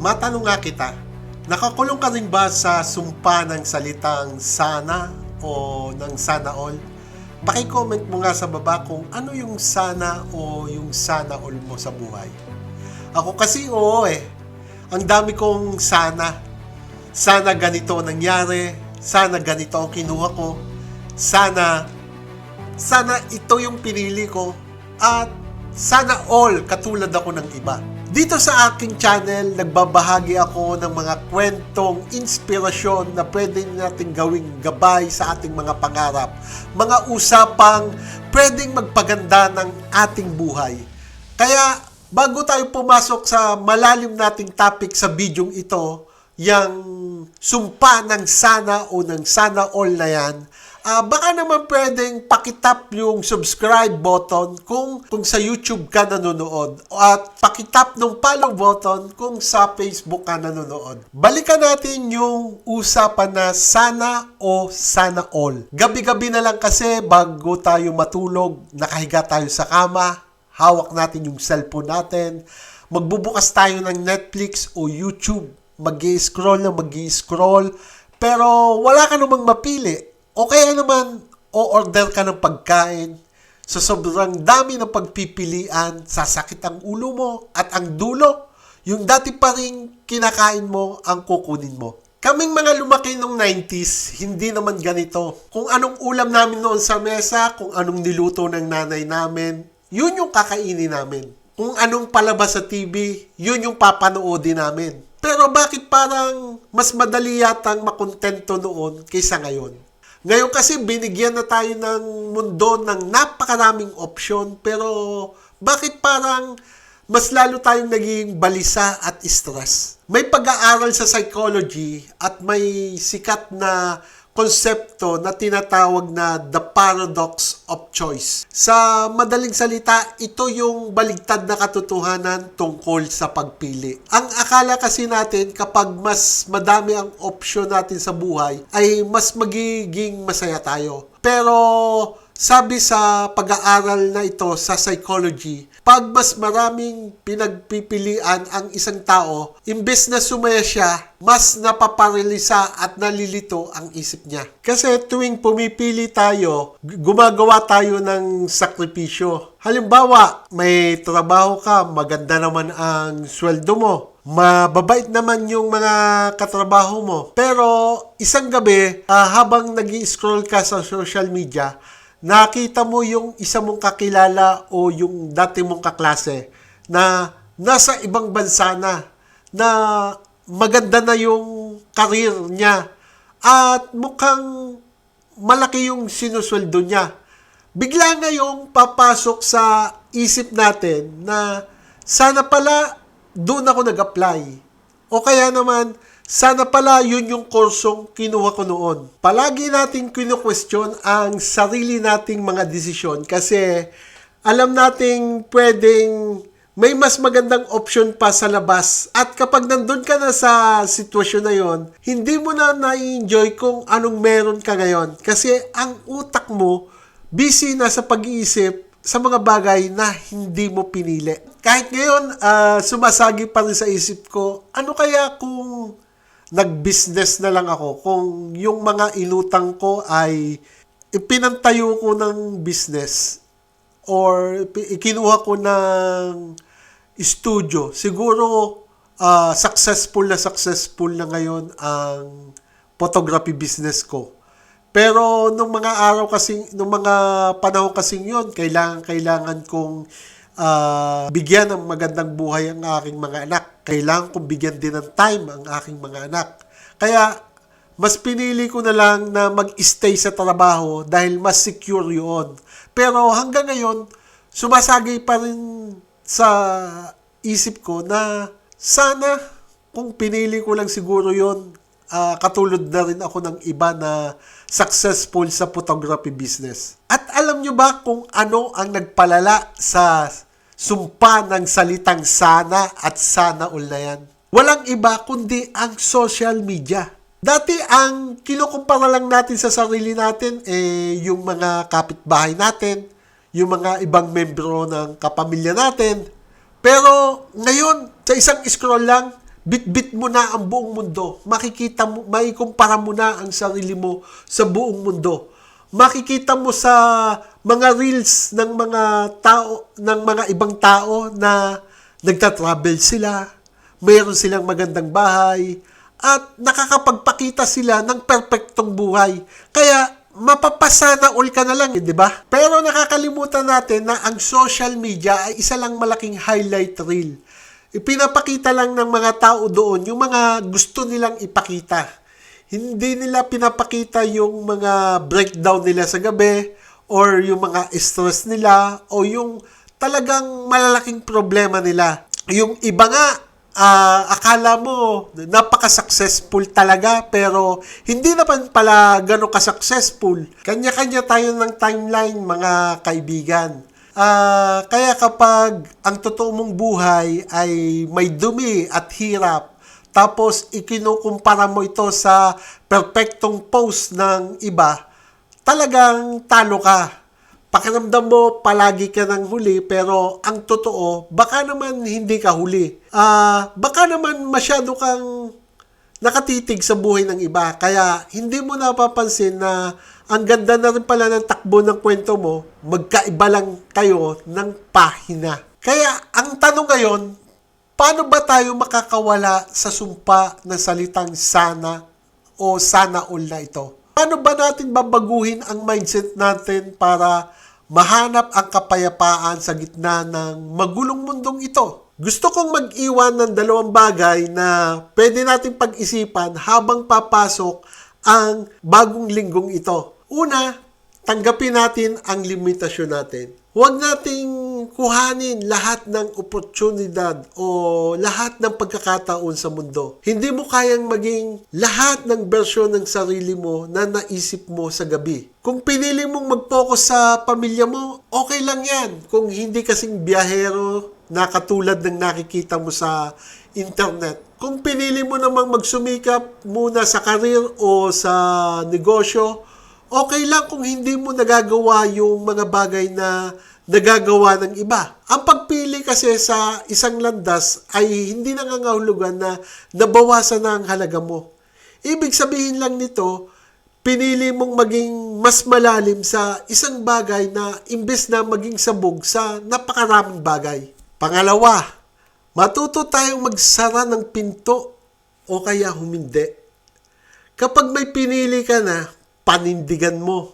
Matanong nga kita, nakakulong ka rin ba sa sumpa ng salitang sana o ng sana all? Paki-comment mo nga sa baba kung ano yung sana o yung sana all mo sa buhay. Ako kasi oo eh. Ang dami kong sana. Sana ganito nangyari. Sana ganito ang kinuha ko. Sana ito yung pinili ko. At sana all katulad ako ng iba. Dito sa aking channel, nagbabahagi ako ng mga kwentong inspirasyon na pwede natin gawing gabay sa ating mga pangarap. Mga usapang pwedeng magpaganda ng ating buhay. Kaya bago tayo pumasok sa malalim nating topic sa bidyong ito, yung sumpa ng sana o ng sana all na yan, baka naman pwedeng pakitap yung subscribe button kung sa YouTube ka nanonood at pakitap ng follow button kung sa Facebook ka nanonood. Balikan natin yung usapan na sana o sana all. Gabi-gabi na lang kasi bago tayo matulog, nakahiga tayo sa kama, hawak natin yung cellphone natin, magbubukas tayo ng Netflix o YouTube, mag-i-scroll na mag-i-scroll, pero wala ka namang mapili. O kaya naman, o-order ka ng pagkain, sa sobrang dami ng pagpipilian, sasakit ang ulo mo at ang dulo, yung dati pa rin kinakain mo ang kukunin mo. Kaming mga lumaki nung 90s, hindi naman ganito. Kung anong ulam namin noon sa mesa, kung anong niluto ng nanay namin, yun yung kakainin namin. Kung anong palabas sa TV, yun yung papanoodin namin. Pero bakit parang mas madali yatang makontento noon kaysa ngayon? Ngayon kasi binigyan na tayo ng mundo ng napakaraming option, pero bakit parang mas lalo tayong naging balisa at stress? May pag-aaral sa psychology at may sikat na konsepto na tinatawag na the paradox of choice. Sa madaling salita, ito yung baligtad na katotohanan tungkol sa pagpili. Ang akala kasi natin kapag mas madami ang option natin sa buhay, ay mas magiging masaya tayo. Pero sabi sa pag-aaral na ito sa psychology, pag mas maraming pinagpipilian ang isang tao, imbes na sumaya siya, mas napaparilisa at nalilito ang isip niya. Kasi tuwing pumipili tayo, gumagawa tayo ng sakripisyo. Halimbawa, may trabaho ka, maganda naman ang sweldo mo. Mababait naman yung mga katrabaho mo. Pero isang gabi, habang nag-i-scroll ka sa social media, nakita mo yung isa mong kakilala o yung dati mong kaklase na nasa ibang bansa na maganda na yung career niya at mukhang malaki yung sinusweldo niya. Bigla ngayong papasok sa isip natin na sana pala doon ako nag-apply. O kaya naman, sana pala yun yung kursong kinuha ko noon. Palagi natin kinu-question ang sarili nating mga desisyon kasi alam nating pwedeng may mas magandang option pa sa labas. At kapag nandun ka na sa sitwasyon na yon, hindi mo na na-enjoy kung anong meron ka ngayon. Kasi ang utak mo, busy na sa pag-iisip sa mga bagay na hindi mo pinili. Kahit ngayon, sumasagi pa rin sa isip ko, ano kaya kung nag-business na lang ako, kung yung mga inutang ko ay ipinantayo ko ng business or ikinuha ko ng studio, siguro successful na ngayon ang photography business ko. Pero nung mga panahon kasing yon, kailangan kong bigyan ng magandang buhay ang aking mga anak. Kailangan kong bigyan din ng time ang aking mga anak. Kaya, mas pinili ko na lang na mag-stay sa trabaho dahil mas secure yun. Pero hanggang ngayon, sumasagay pa rin sa isip ko na sana kung pinili ko lang siguro yun, katulad na rin ako ng iba na successful sa photography business. At alam nyo ba kung ano ang nagpalala sa sumpa ng salitang sana at sana all na yan? Walang iba kundi ang social media. Dati ang kinukumpara lang natin sa sarili natin yung mga kapitbahay natin, yung mga ibang membro ng kapamilya natin. Pero ngayon, sa isang scroll lang, Bit-bit mo na ang buong mundo. Makikita mo, maikumpara mo na ang sarili mo sa buong mundo. Makikita mo sa mga reels ng mga tao, ng mga ibang tao na nagta-travel sila, mayroon silang magandang bahay, at nakakapagpakita sila ng perpektong buhay. Kaya mapapasana all ka na lang, di ba? Pero nakakalimutan natin na ang social media ay isa lang malaking highlight reel. Ipinapakita lang ng mga tao doon yung mga gusto nilang ipakita. Hindi nila pinapakita yung mga breakdown nila sa gabi or yung mga stress nila o yung talagang malalaking problema nila. Yung iba nga, akala mo napaka-successful talaga pero hindi naman pala gano'ng ka-successful. Kanya-kanya tayo ng timeline, mga kaibigan. Kaya kapag ang totoo mong buhay ay may dumi at hirap, tapos ikinukumpara mo ito sa perfectong post ng iba, talagang talo ka. Pakiramdam mo palagi ka ng huli, pero ang totoo, baka naman hindi ka huli. Baka naman masyado kang nakatitig sa buhay ng iba, kaya hindi mo napapansin na ang ganda na rin pala ng takbo ng kwento mo, magkaiba lang kayo ng pahina. Kaya ang tanong ngayon, paano ba tayo makakawala sa sumpa ng salitang sana o sana all na ito? Paano ba natin babaguhin ang mindset natin para mahanap ang kapayapaan sa gitna ng magulong mundong ito? Gusto kong mag-iwan ng dalawang bagay na pwede natin pag-isipan habang papasok ang bagong linggong ito. Una, tanggapin natin ang limitasyon natin. Huwag nating kuhanin lahat ng oportunidad o lahat ng pagkakataon sa mundo. Hindi mo kayang maging lahat ng bersyon ng sarili mo na naisip mo sa gabi. Kung pinili mong mag-focus sa pamilya mo, okay lang yan. Kung hindi kasing biyahero na katulad ng nakikita mo sa internet. Kung pinili mo namang magsumikap muna sa karir o sa negosyo, okay lang kung hindi mo nagagawa yung mga bagay na nagagawa ng iba. Ang pagpili kasi sa isang landas ay hindi nangangahulugan na nabawasan na ang halaga mo. Ibig sabihin lang nito, pinili mong maging mas malalim sa isang bagay na imbes na maging sabog sa napakaraming bagay. Pangalawa, matuto tayong magsara ng pinto o kaya humindi. Kapag may pinili ka na, panindigan mo.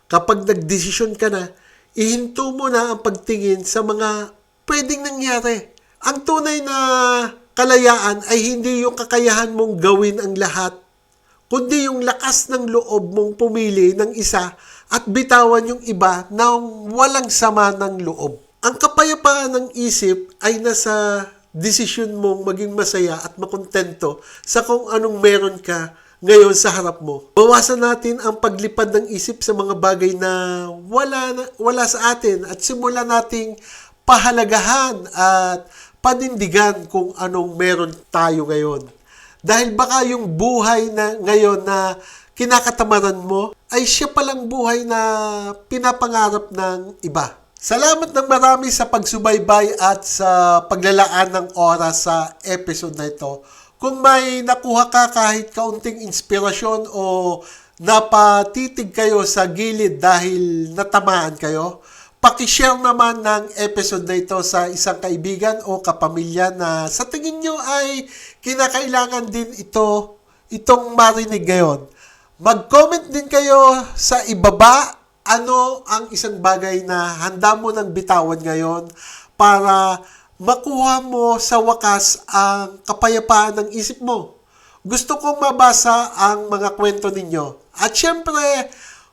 Kapag nagdesisyon ka na, ihinto mo na ang pagtingin sa mga pwedeng nangyari. Ang tunay na kalayaan ay hindi yung kakayahan mong gawin ang lahat, kundi yung lakas ng loob mong pumili ng isa at bitawan yung iba na walang sama ng loob. Ang kapayapaan ng isip ay nasa desisyon mong maging masaya at makontento sa kung anong meron ka ngayon sa harap mo. Bawasan natin ang paglipad ng isip sa mga bagay na wala sa atin at simulan nating pahalagahan at panindigan kung anong meron tayo ngayon. Dahil baka yung buhay na ngayon na kinakatamaran mo ay siya palang buhay na pinapangarap ng iba. Salamat ng marami sa pagsubaybay at sa paglalaan ng oras sa episode na ito. Kung may nakuha ka kahit kaunting inspirasyon o napatitig kayo sa gilid dahil natamaan kayo, pakishare naman ng episode na ito sa isang kaibigan o kapamilya na sa tingin nyo ay kinakailangan din itong marinig ngayon. Mag-comment din kayo sa ibaba ano ang isang bagay na handa mo ng bitawan ngayon para makuha mo sa wakas ang kapayapaan ng isip mo. Gusto kong mabasa ang mga kwento ninyo. At syempre,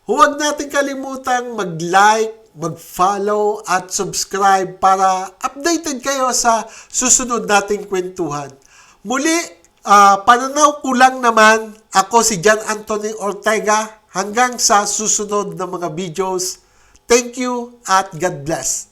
huwag natin kalimutang mag-like, mag-follow at subscribe para updated kayo sa susunod nating kwentuhan. Muli, pananaw ko lang naman, ako si John Anthony Ortega. Hanggang sa susunod na mga videos. Thank you at God bless.